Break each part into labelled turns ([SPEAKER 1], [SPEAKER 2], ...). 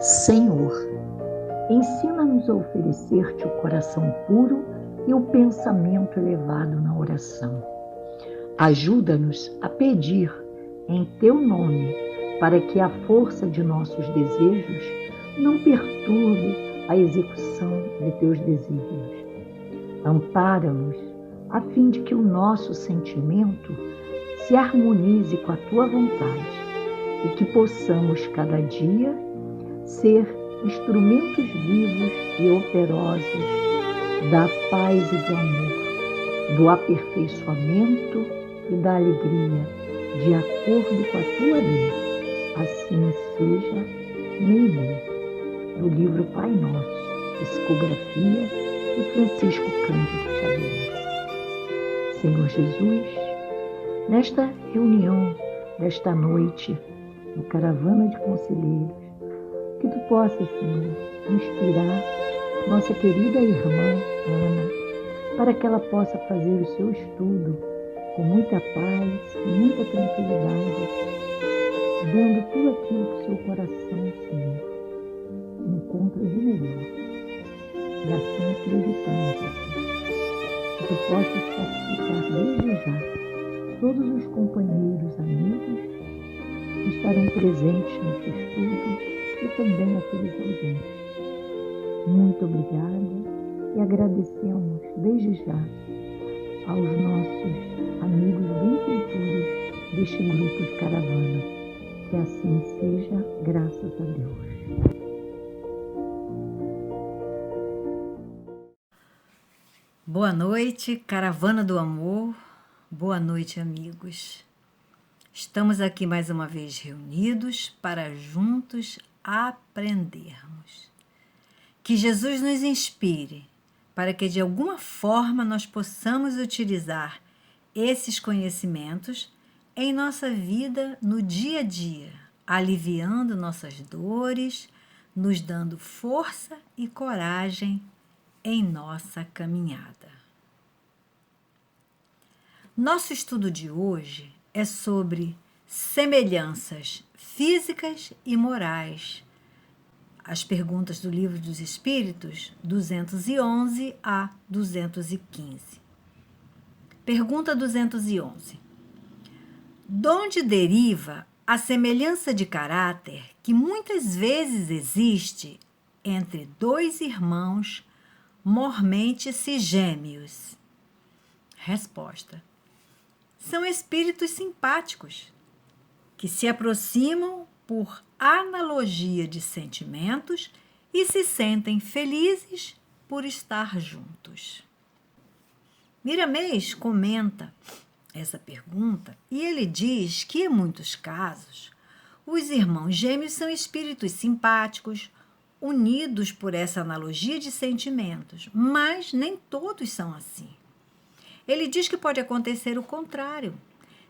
[SPEAKER 1] Senhor, ensina-nos a oferecer-te o coração puro e o pensamento elevado na oração. Ajuda-nos a pedir em teu nome, para que a força de nossos desejos não perturbe a execução de teus desígnios. Ampara-nos a fim de que o nosso sentimento se harmonize com a tua vontade e que possamos cada dia ser instrumentos vivos e operosos da paz e do amor, do aperfeiçoamento e da alegria, de acordo com a tua lei. Assim seja, Neimei. Do livro Pai Nosso, psicografia de Francisco Cândido Xavier. Senhor Jesus, nesta reunião desta noite, no Caravana de Conselheiros, que tu possas, Senhor, inspirar nossa querida irmã Ana, para que ela possa fazer o seu estudo com muita paz e muita tranquilidade, dando tudo aquilo que o seu coração, Senhor, encontra de melhor. E assim acreditamos, Jesus, que tu possas pacificar desde já todos os companheiros, amigos que estarão presentes nesse estudo e também aqueles ausentes. Muito obrigada e agradecemos desde já aos nossos amigos benfeitores deste grupo de caravana. Que assim seja, graças a Deus.
[SPEAKER 2] Boa noite, Caravana do Amor. Boa noite, amigos. Estamos aqui mais uma vez reunidos para juntos aprendermos. Que Jesus nos inspire para que de alguma forma nós possamos utilizar esses conhecimentos em nossa vida no dia a dia, aliviando nossas dores, nos dando força e coragem em nossa caminhada. Nosso estudo de hoje é sobre semelhanças físicas e morais. As perguntas do Livro dos Espíritos, 211 a 215. Pergunta 211. Donde deriva a semelhança de caráter que muitas vezes existe entre dois irmãos mormente gêmeos? Resposta: são espíritos simpáticos que se aproximam por analogia de sentimentos e se sentem felizes por estar juntos. Miramês comenta essa pergunta e ele diz que, em muitos casos, os irmãos gêmeos são espíritos simpáticos, unidos por essa analogia de sentimentos, mas nem todos são assim. Ele diz que pode acontecer o contrário,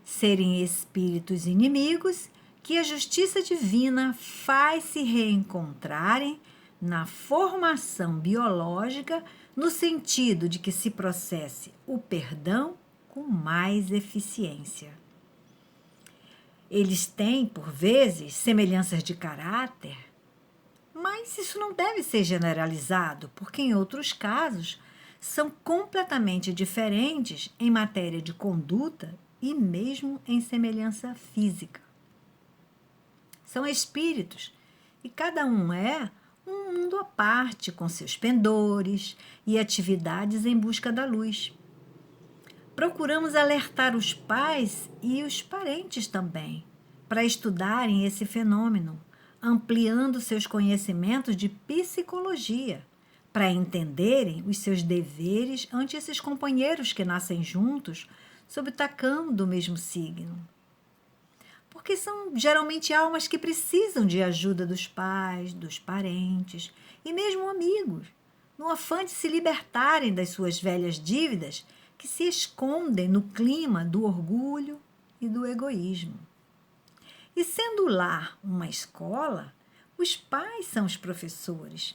[SPEAKER 2] serem espíritos inimigos que a justiça divina faz se reencontrarem na formação biológica, no sentido de que se processe o perdão com mais eficiência. Eles têm, por vezes, semelhanças de caráter, mas isso não deve ser generalizado, porque em outros casos são completamente diferentes em matéria de conduta e mesmo em semelhança física. São espíritos e cada um é um mundo à parte, com seus pendores e atividades em busca da luz. Procuramos alertar os pais e os parentes também para estudarem esse fenômeno, ampliando seus conhecimentos de psicologia, para entenderem os seus deveres ante esses companheiros que nascem juntos sob o tacão do mesmo signo. Porque são geralmente almas que precisam de ajuda dos pais, dos parentes e mesmo amigos, no afã de se libertarem das suas velhas dívidas que se escondem no clima do orgulho e do egoísmo. E sendo o lar uma escola, os pais são os professores,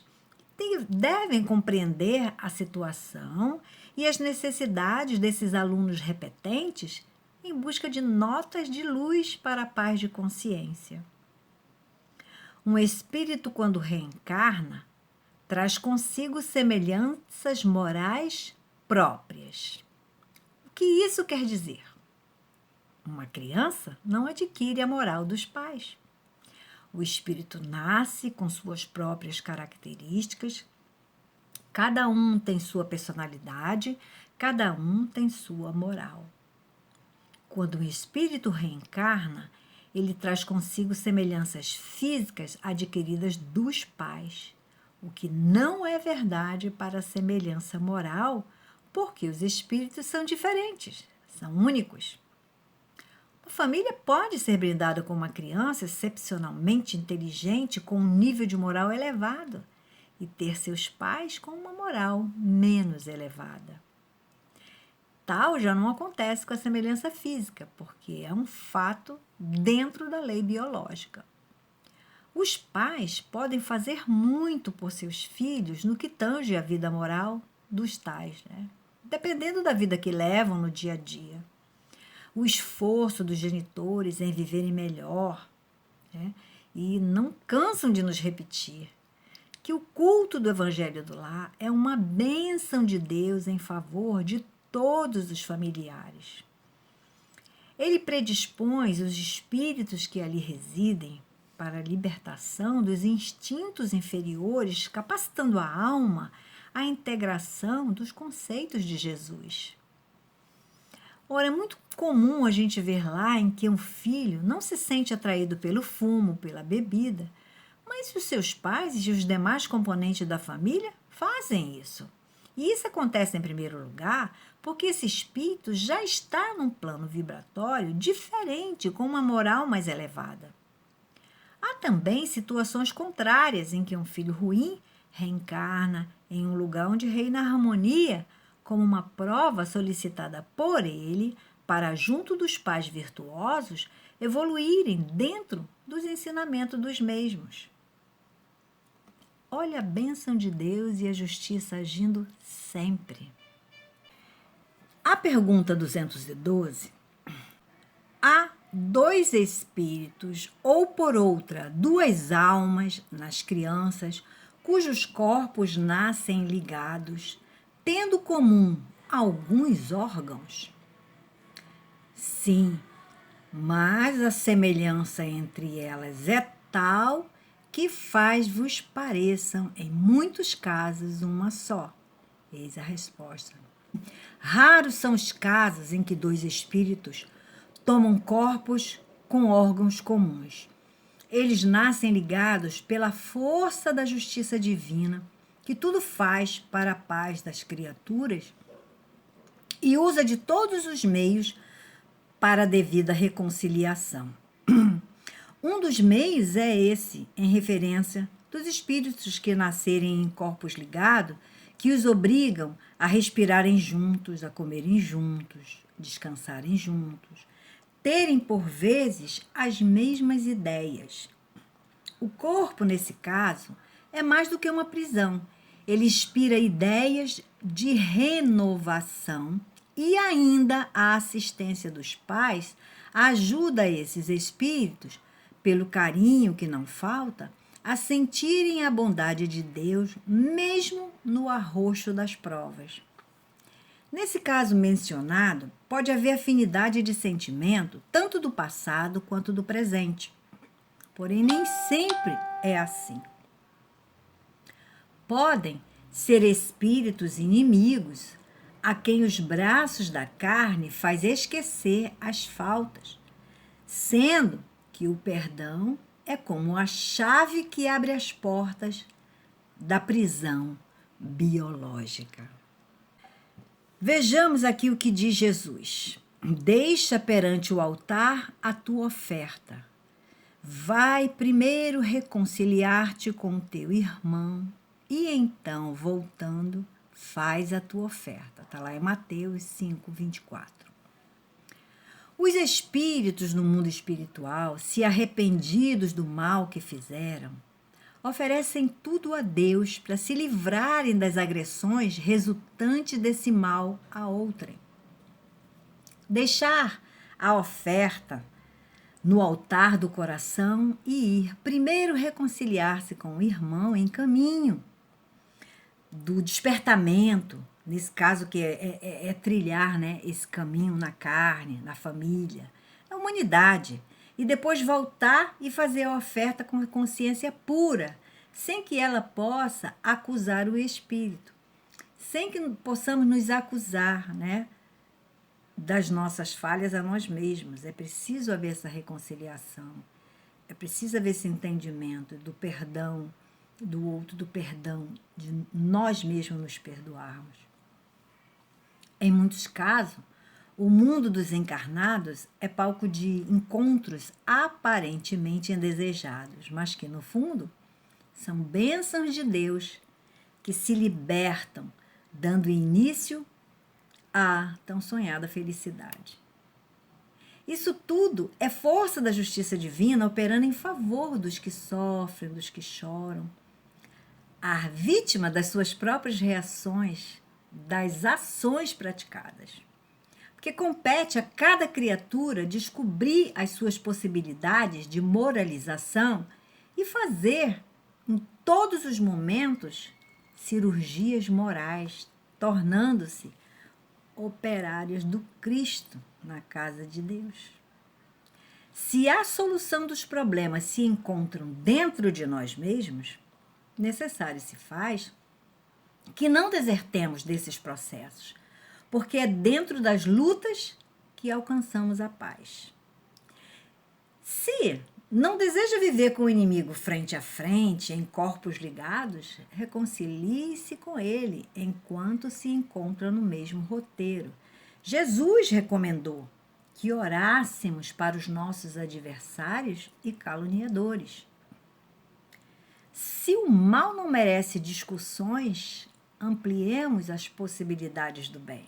[SPEAKER 2] devem compreender a situação e as necessidades desses alunos repetentes em busca de notas de luz para a paz de consciência. Um espírito, quando reencarna, traz consigo semelhanças morais próprias. O que isso quer dizer? Uma criança não adquire a moral dos pais. O espírito nasce com suas próprias características, cada um tem sua personalidade, cada um tem sua moral. Quando o espírito reencarna, ele traz consigo semelhanças físicas adquiridas dos pais, o que não é verdade para a semelhança moral, porque os espíritos são diferentes, são únicos. A família pode ser brindada com uma criança excepcionalmente inteligente, com um nível de moral elevado, e ter seus pais com uma moral menos elevada. Tal já não acontece com a semelhança física, porque é um fato dentro da lei biológica. Os pais podem fazer muito por seus filhos no que tange a vida moral dos tais, né? Dependendo da vida que levam no dia a dia. O esforço dos genitores em viverem melhor, né? E não cansam de nos repetir que o culto do Evangelho do Lar é uma bênção de Deus em favor de todos os familiares. Ele predispõe os espíritos que ali residem para a libertação dos instintos inferiores, capacitando a alma à integração dos conceitos de Jesus. Ora, é muito comum a gente ver lá em que um filho não se sente atraído pelo fumo, pela bebida, mas os seus pais e os demais componentes da família fazem isso. E isso acontece, em primeiro lugar, porque esse espírito já está num plano vibratório diferente, com uma moral mais elevada. Há também situações contrárias em que um filho ruim reencarna em um lugar onde reina a harmonia, como uma prova solicitada por ele para, junto dos pais virtuosos, evoluírem dentro dos ensinamentos dos mesmos. Olha a bênção de Deus e a justiça agindo sempre. A pergunta 212. Há dois espíritos, ou por outra, duas almas nas crianças, cujos corpos nascem ligados, tendo comum alguns órgãos? Sim, mas a semelhança entre elas é tal que faz-vos pareçam, em muitos casos, uma só. Eis a resposta. Raros são os casos em que dois espíritos tomam corpos com órgãos comuns. Eles nascem ligados pela força da justiça divina, que tudo faz para a paz das criaturas e usa de todos os meios para a devida reconciliação. Um dos meios é esse, em referência dos espíritos que nascerem em corpos ligados, que os obrigam a respirarem juntos, a comerem juntos, descansarem juntos, terem por vezes as mesmas ideias. O corpo, nesse caso, é mais do que uma prisão. Ele inspira ideias de renovação e ainda a assistência dos pais ajuda esses espíritos, pelo carinho que não falta, a sentirem a bondade de Deus mesmo no arroxo das provas. Nesse caso mencionado, pode haver afinidade de sentimento tanto do passado quanto do presente. Porém, nem sempre é assim. Podem ser espíritos inimigos a quem os braços da carne faz esquecer as faltas, sendo que o perdão é como a chave que abre as portas da prisão biológica. Vejamos aqui o que diz Jesus. Deixa perante o altar a tua oferta. Vai primeiro reconciliar-te com o teu irmão e então, voltando, faz a tua oferta. Está lá em Mateus 5, 24. Os espíritos no mundo espiritual, se arrependidos do mal que fizeram, oferecem tudo a Deus para se livrarem das agressões resultantes desse mal a outrem. Deixar a oferta no altar do coração e ir primeiro reconciliar-se com o irmão em caminho do despertamento, nesse caso que é trilhar, né, esse caminho na carne, na família, na humanidade, e depois voltar e fazer a oferta com a consciência pura, sem que ela possa acusar o espírito, sem que possamos nos acusar, né, das nossas falhas a nós mesmos. É preciso haver essa reconciliação, é preciso haver esse entendimento do perdão do outro, do perdão, de nós mesmos nos perdoarmos. Em muitos casos, o mundo dos encarnados é palco de encontros aparentemente indesejados, mas que, no fundo, são bênçãos de Deus que se libertam, dando início à tão sonhada felicidade. Isso tudo é força da justiça divina operando em favor dos que sofrem, dos que choram, a vítima das suas próprias reações, das ações praticadas. Porque compete a cada criatura descobrir as suas possibilidades de moralização e fazer, em todos os momentos, cirurgias morais, tornando-se operários do Cristo na casa de Deus. Se a solução dos problemas se encontram dentro de nós mesmos, necessário se faz que não desertemos desses processos, porque é dentro das lutas que alcançamos a paz. Se não deseja viver com o inimigo frente a frente, em corpos ligados, reconcilie-se com ele enquanto se encontra no mesmo roteiro. Jesus recomendou que orássemos para os nossos adversários e caluniadores. Se o mal não merece discussões, ampliemos as possibilidades do bem,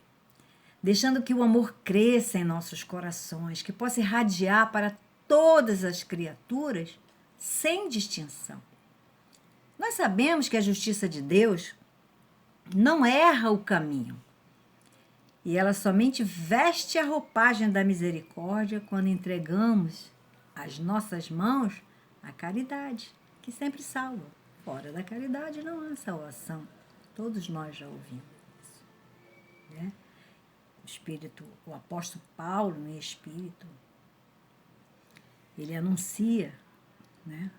[SPEAKER 2] deixando que o amor cresça em nossos corações, que possa irradiar para todas as criaturas, sem distinção. Nós sabemos que a justiça de Deus não erra o caminho, e ela somente veste a roupagem da misericórdia quando entregamos as nossas mãos à caridade, que sempre salva. Fora da caridade não há salvação. Todos nós já ouvimos isso, né? O apóstolo Paulo, em espírito, ele anuncia, né?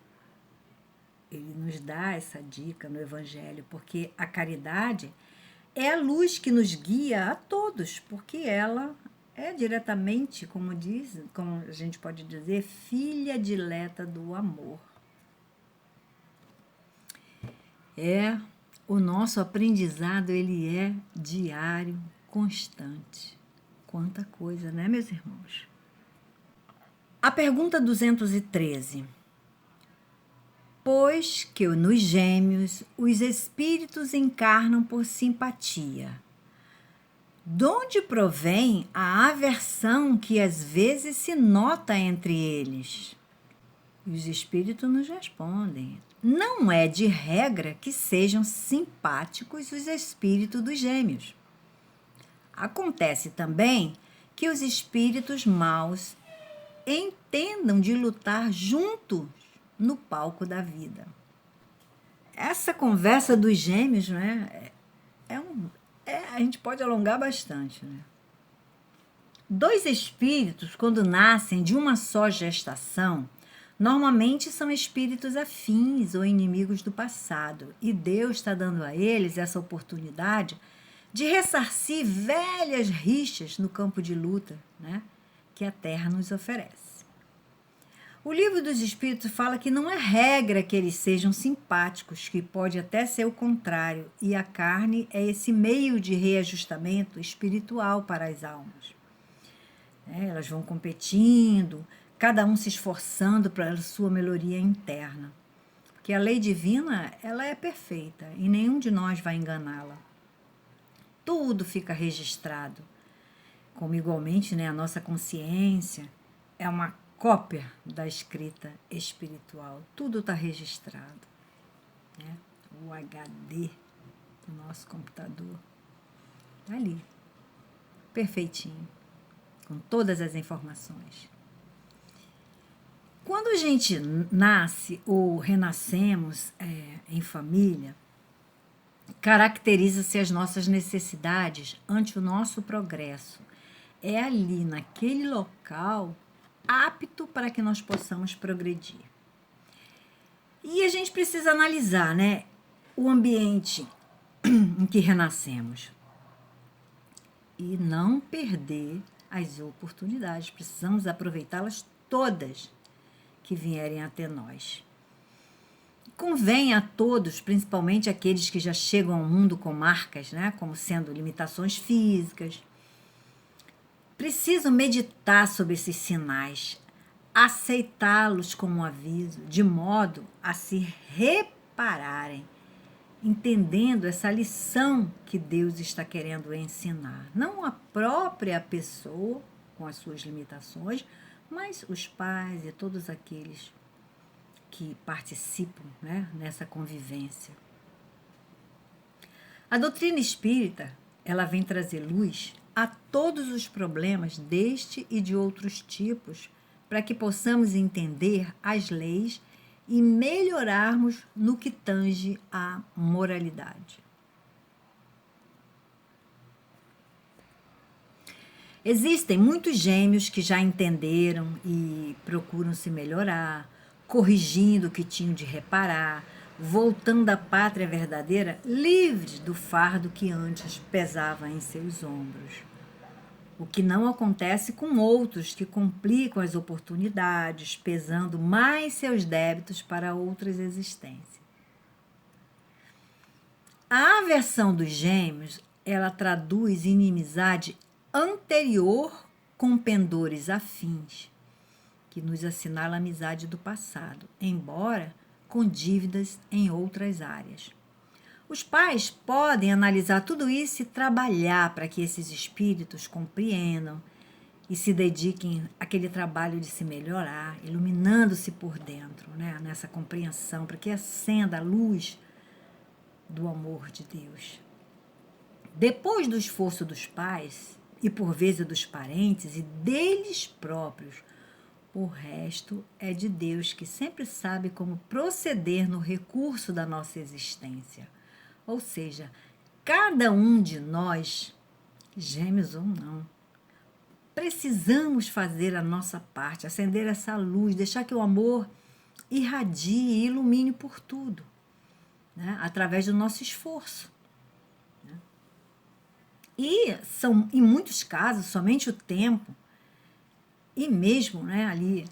[SPEAKER 2] Ele nos dá essa dica no Evangelho, porque a caridade é a luz que nos guia a todos, porque ela é diretamente, como a gente pode dizer, filha dileta do amor. O nosso aprendizado, ele é diário, constante. Quanta coisa, né, meus irmãos? A pergunta 213. Pois que nos gêmeos os espíritos encarnam por simpatia, de onde provém a aversão que às vezes se nota entre eles? E os espíritos nos respondem: não é de regra que sejam simpáticos os espíritos dos gêmeos. Acontece também que os espíritos maus entendam de lutar juntos no palco da vida. Essa conversa dos gêmeos, né, a gente pode alongar bastante, né? Dois espíritos, quando nascem de uma só gestação, normalmente são espíritos afins ou inimigos do passado, e Deus está dando a eles essa oportunidade de ressarcir velhas rixas no campo de luta, né, que a Terra nos oferece. O Livro dos Espíritos fala que não é regra que eles sejam simpáticos, que pode até ser o contrário, e a carne é esse meio de reajustamento espiritual para as almas. Elas vão competindo, cada um se esforçando para a sua melhoria interna. Porque a lei divina, ela é perfeita e nenhum de nós vai enganá-la. Tudo fica registrado. Como igualmente, né, a nossa consciência é uma cópia da escrita espiritual. Tudo está registrado, né? O HD do nosso computador está ali, perfeitinho, com todas as informações. Quando a gente nasce ou renascemos em família, caracteriza-se as nossas necessidades ante o nosso progresso. É ali, naquele local, apto para que nós possamos progredir. E a gente precisa analisar, né, o ambiente em que renascemos e não perder as oportunidades. Precisamos aproveitá-las todas que vierem até nós. Convém a todos, principalmente aqueles que já chegam ao mundo com marcas, né, como sendo limitações físicas, precisam meditar sobre esses sinais, aceitá-los como um aviso, de modo a se repararem, entendendo essa lição que Deus está querendo ensinar. Não a própria pessoa com as suas limitações, mas os pais e todos aqueles que participam, né, nessa convivência. A doutrina espírita, ela vem trazer luz a todos os problemas deste e de outros tipos, para que possamos entender as leis e melhorarmos no que tange à moralidade. Existem muitos gêmeos que já entenderam e procuram se melhorar, corrigindo o que tinham de reparar, voltando à pátria verdadeira, livres do fardo que antes pesava em seus ombros. O que não acontece com outros que complicam as oportunidades, pesando mais seus débitos para outras existências. A aversão dos gêmeos, ela traduz inimizade anterior com pendores afins, que nos assinala a amizade do passado, embora com dívidas em outras áreas. Os pais podem analisar tudo isso e trabalhar para que esses espíritos compreendam e se dediquem àquele trabalho de se melhorar, iluminando-se por dentro, né, nessa compreensão, para que acenda a luz do amor de Deus. Depois do esforço dos pais, e por vezes dos parentes e deles próprios, o resto é de Deus, que sempre sabe como proceder no recurso da nossa existência. Ou seja, cada um de nós, gêmeos ou não, precisamos fazer a nossa parte, acender essa luz, deixar que o amor irradie e ilumine por tudo, né? Através do nosso esforço. Né? E são, em muitos casos, somente o tempo, e mesmo, né, ali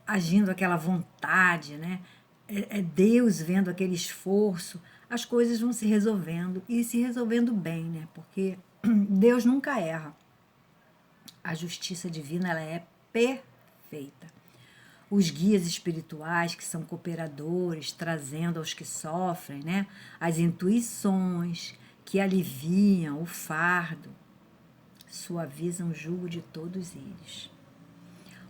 [SPEAKER 2] agindo aquela vontade, né, é Deus vendo aquele esforço, as coisas vão se resolvendo e se resolvendo bem, né? Porque Deus nunca erra. A justiça divina, ela é perfeita. Os guias espirituais, que são cooperadores, trazendo aos que sofrem, né, as intuições que aliviam o fardo, suavizam o jugo de todos eles.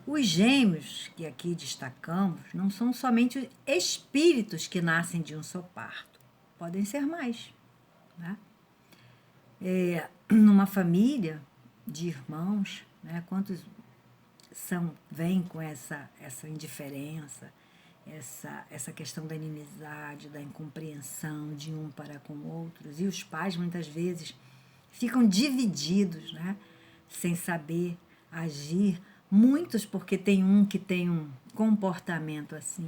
[SPEAKER 2] Os gêmeos, que aqui destacamos, não são somente espíritos que nascem de um só parto. Podem ser mais. Né? Numa família de irmãos, né, quantos vêm com essa indiferença, essa questão da inimizade, da incompreensão de um para com outros. E os pais, muitas vezes, ficam divididos, né, sem saber agir. Muitos porque tem um que tem um comportamento assim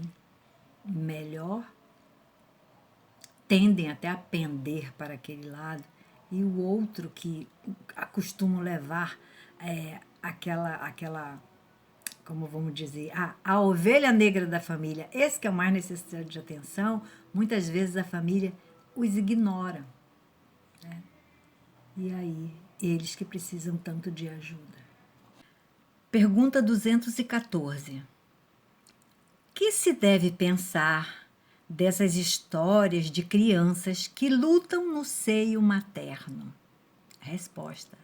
[SPEAKER 2] melhor, tendem até a pender para aquele lado, e o outro que acostuma levar aquela, como vamos dizer, a ovelha negra da família, esse que é o mais necessitado de atenção, muitas vezes a família os ignora. Né? E aí, eles que precisam tanto de ajuda. Pergunta 214. Que se deve pensar dessas histórias de crianças que lutam no seio materno? Resposta: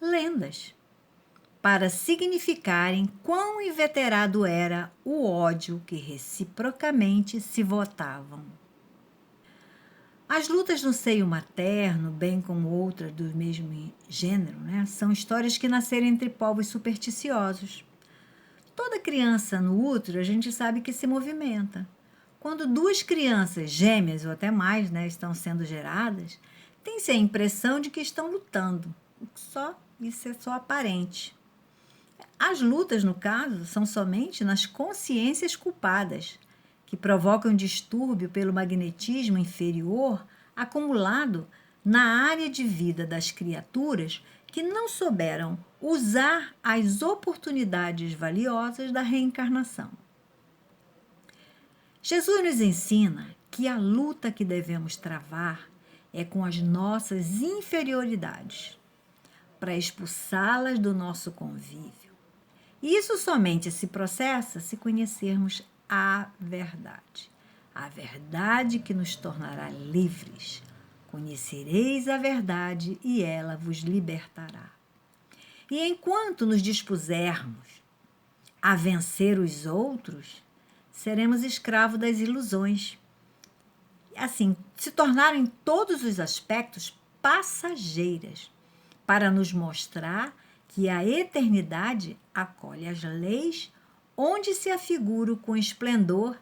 [SPEAKER 2] lendas, para significarem quão inveterado era o ódio que reciprocamente se votavam. As lutas no seio materno, bem como outras do mesmo gênero, né, são histórias que nasceram entre povos supersticiosos. Toda criança no útero, a gente sabe que se movimenta. Quando duas crianças gêmeas, ou até mais, né, estão sendo geradas, tem-se a impressão de que estão lutando. Isso é só aparente. As lutas, no caso, são somente nas consciências culpadas, que provocam distúrbio pelo magnetismo inferior acumulado na área de vida das criaturas que não souberam usar as oportunidades valiosas da reencarnação. Jesus nos ensina que a luta que devemos travar é com as nossas inferioridades, para expulsá-las do nosso convívio. E isso somente se processa se conhecermos a verdade que nos tornará livres. Conhecereis a verdade e ela vos libertará. E enquanto nos dispusermos a vencer os outros, seremos escravos das ilusões. Assim, se tornaram em todos os aspectos passageiras, para nos mostrar que a eternidade acolhe as leis onde se afiguram com esplendor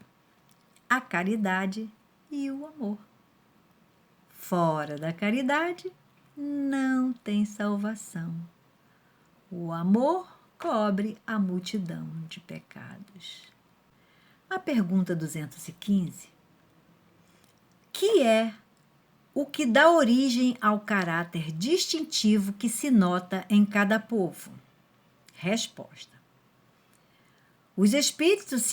[SPEAKER 2] a caridade e o amor. Fora da caridade não tem salvação. O amor cobre a multidão de pecados. A pergunta 215. Que é o que dá origem ao caráter distintivo que se nota em cada povo? Resposta. Os espíritos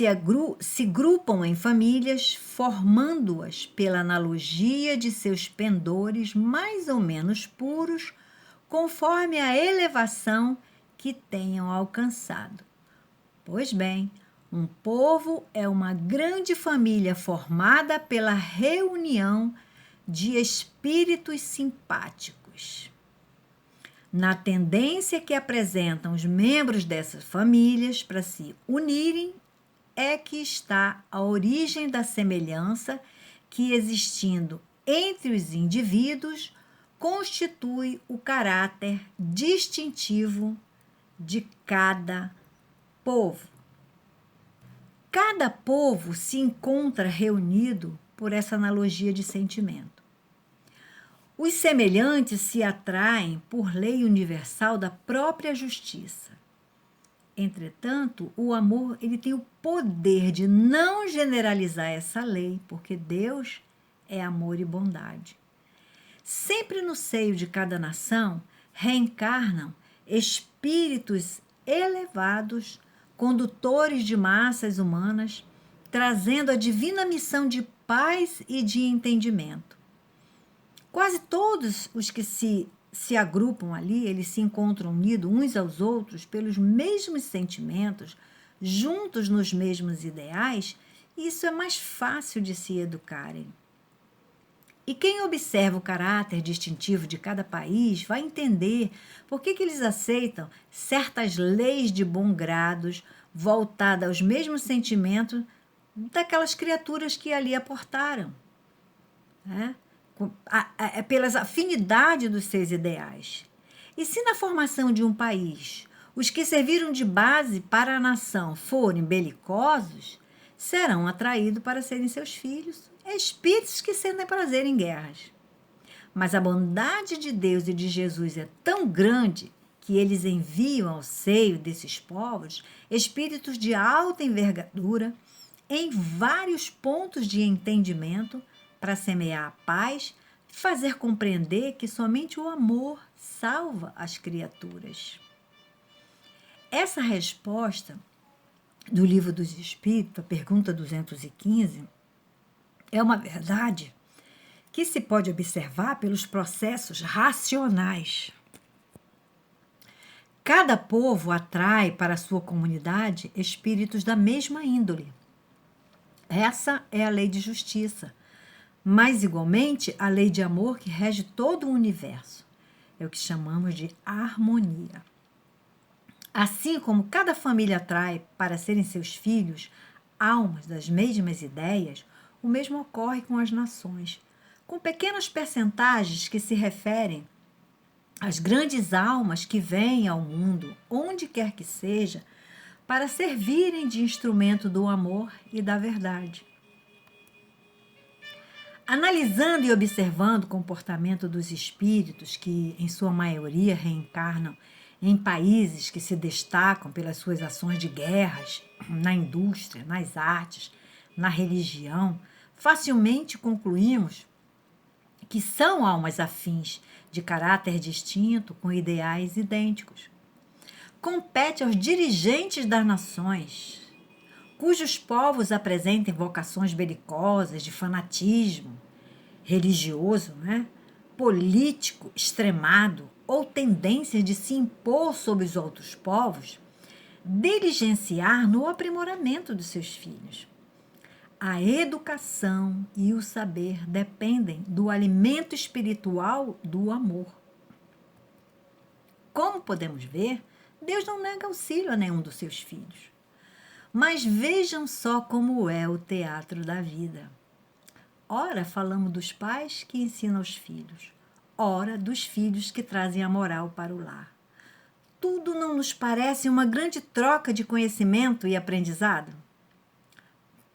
[SPEAKER 2] se grupam em famílias, formando-as pela analogia de seus pendores mais ou menos puros, conforme a elevação que tenham alcançado. Pois bem, um povo é uma grande família formada pela reunião de espíritos simpáticos. Na tendência que apresentam os membros dessas famílias para se unirem é que está a origem da semelhança que, existindo entre os indivíduos, constitui o caráter distintivo de cada povo. Cada povo se encontra reunido por essa analogia de sentimento. Os semelhantes se atraem por lei universal da própria justiça. Entretanto, o amor ele tem o poder de não generalizar essa lei, porque Deus é amor e bondade. Sempre no seio de cada nação reencarnam espíritos elevados, condutores de massas humanas, trazendo a divina missão de paz e de entendimento. Quase todos os que se agrupam ali, eles se encontram unidos uns aos outros pelos mesmos sentimentos, juntos nos mesmos ideais, e isso é mais fácil de se educarem. E quem observa o caráter distintivo de cada país vai entender por que eles aceitam certas leis de bom grado voltadas aos mesmos sentimentos daquelas criaturas que ali aportaram, né? Pelas afinidades dos seus ideais. E se na formação de um país os que serviram de base para a nação forem belicosos, serão atraídos para serem seus filhos, espíritos que sentem prazer em guerras. Mas a bondade de Deus e de Jesus é tão grande que eles enviam ao seio desses povos espíritos de alta envergadura em vários pontos de entendimento para semear a paz e fazer compreender que somente o amor salva as criaturas. Essa resposta do Livro dos Espíritos, a pergunta 215, é uma verdade que se pode observar pelos processos racionais. Cada povo atrai para a sua comunidade espíritos da mesma índole. Essa é a lei de justiça, mas igualmente a lei de amor que rege todo o universo. É o que chamamos de harmonia. Assim como cada família atrai para serem seus filhos almas das mesmas ideias, o mesmo ocorre com as nações, com pequenas percentagens que se referem às grandes almas que vêm ao mundo, onde quer que seja, para servirem de instrumento do amor e da verdade. Analisando e observando o comportamento dos espíritos que, em sua maioria, reencarnam em países que se destacam pelas suas ações de guerras, na indústria, nas artes, na religião, facilmente concluímos que são almas afins, de caráter distinto, com ideais idênticos. Compete aos dirigentes das nações, cujos povos apresentem vocações belicosas, de fanatismo religioso, político extremado, ou tendência de se impor sobre os outros povos, diligenciar no aprimoramento dos seus filhos. A educação e o saber dependem do alimento espiritual do amor. Como podemos ver, Deus não nega auxílio a nenhum dos seus filhos. Mas vejam só como é o teatro da vida. Ora, falamos dos pais que ensinam aos filhos, ora, dos filhos que trazem a moral para o lar. Tudo não nos parece uma grande troca de conhecimento e aprendizado?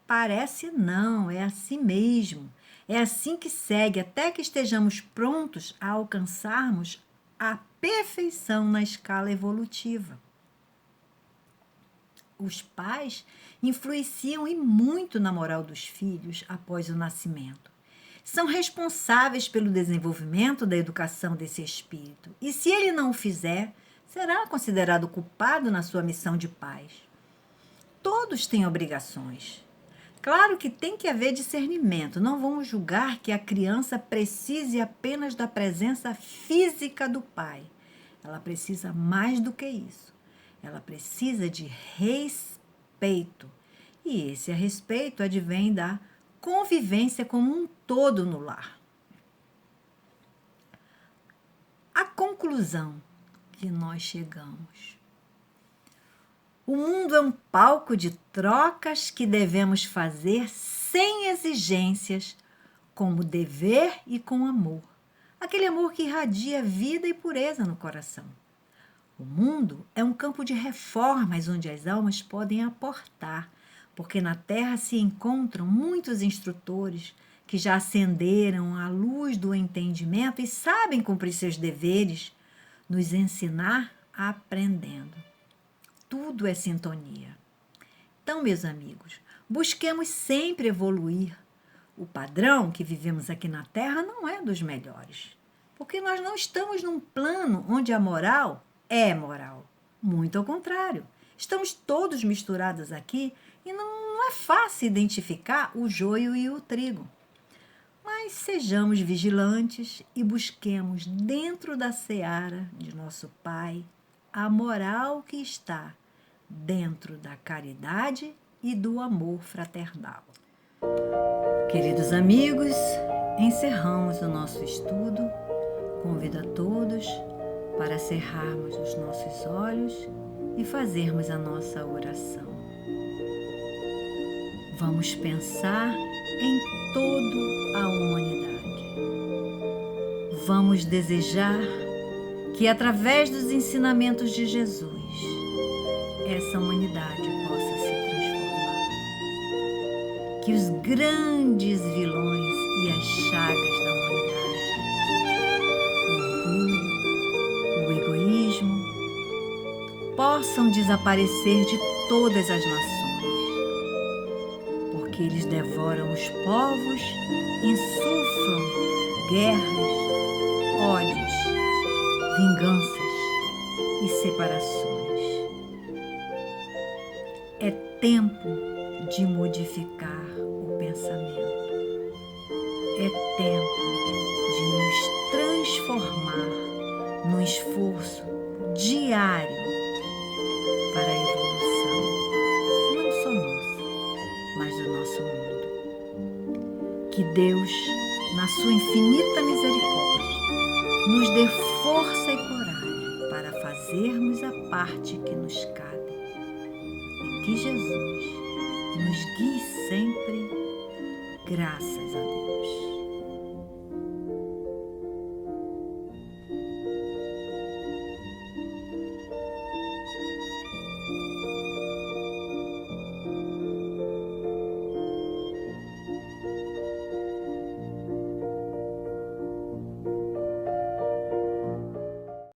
[SPEAKER 2] Parece não, é assim mesmo. É assim que segue até que estejamos prontos a alcançarmos a perfeição na escala evolutiva. Os pais influenciam e muito na moral dos filhos após o nascimento. São responsáveis pelo desenvolvimento da educação desse espírito. E se ele não o fizer, será considerado culpado na sua missão de pais. Todos têm obrigações. Claro que tem que haver discernimento. Não vamos julgar que a criança precise apenas da presença física do pai. Ela precisa mais do que isso. Ela precisa de respeito. E esse respeito advém da convivência como um todo no lar. A conclusão que nós chegamos. O mundo é um palco de trocas que devemos fazer sem exigências, como dever e com amor. Aquele amor que irradia vida e pureza no coração. O mundo é um campo de reformas onde as almas podem aportar, porque na Terra se encontram muitos instrutores que já acenderam a luz do entendimento e sabem cumprir seus deveres, nos ensinar aprendendo. Tudo é sintonia. Então, meus amigos, busquemos sempre evoluir. O padrão que vivemos aqui na Terra não é dos melhores, porque nós não estamos num plano onde a moral é moral. Muito ao contrário. Estamos todos misturados aqui e não é fácil identificar o joio e o trigo. Mas sejamos vigilantes e busquemos dentro da seara de nosso Pai a moral que está dentro da caridade e do amor fraternal. Queridos amigos, encerramos o nosso estudo. Convido a todos para cerrarmos os nossos olhos e fazermos a nossa oração. Vamos pensar em toda a humanidade. Vamos desejar que, através dos ensinamentos de Jesus, essa humanidade possa se transformar. Que os grandes vilões e as chagas da humanidade, o orgulho, o egoísmo, possam desaparecer de todas as nações, porque eles devoram os povos, insuflam guerras, ódios, vinganças e separações. É tempo de modificar o pensamento. É tempo de nos transformar num esforço diário para a evolução, não só nossa, mas do nosso mundo. Que Deus, na sua infinita misericórdia, nos dê força e coragem para fazermos a parte que nos cabe. E que Jesus nos guie sempre, graças a Deus.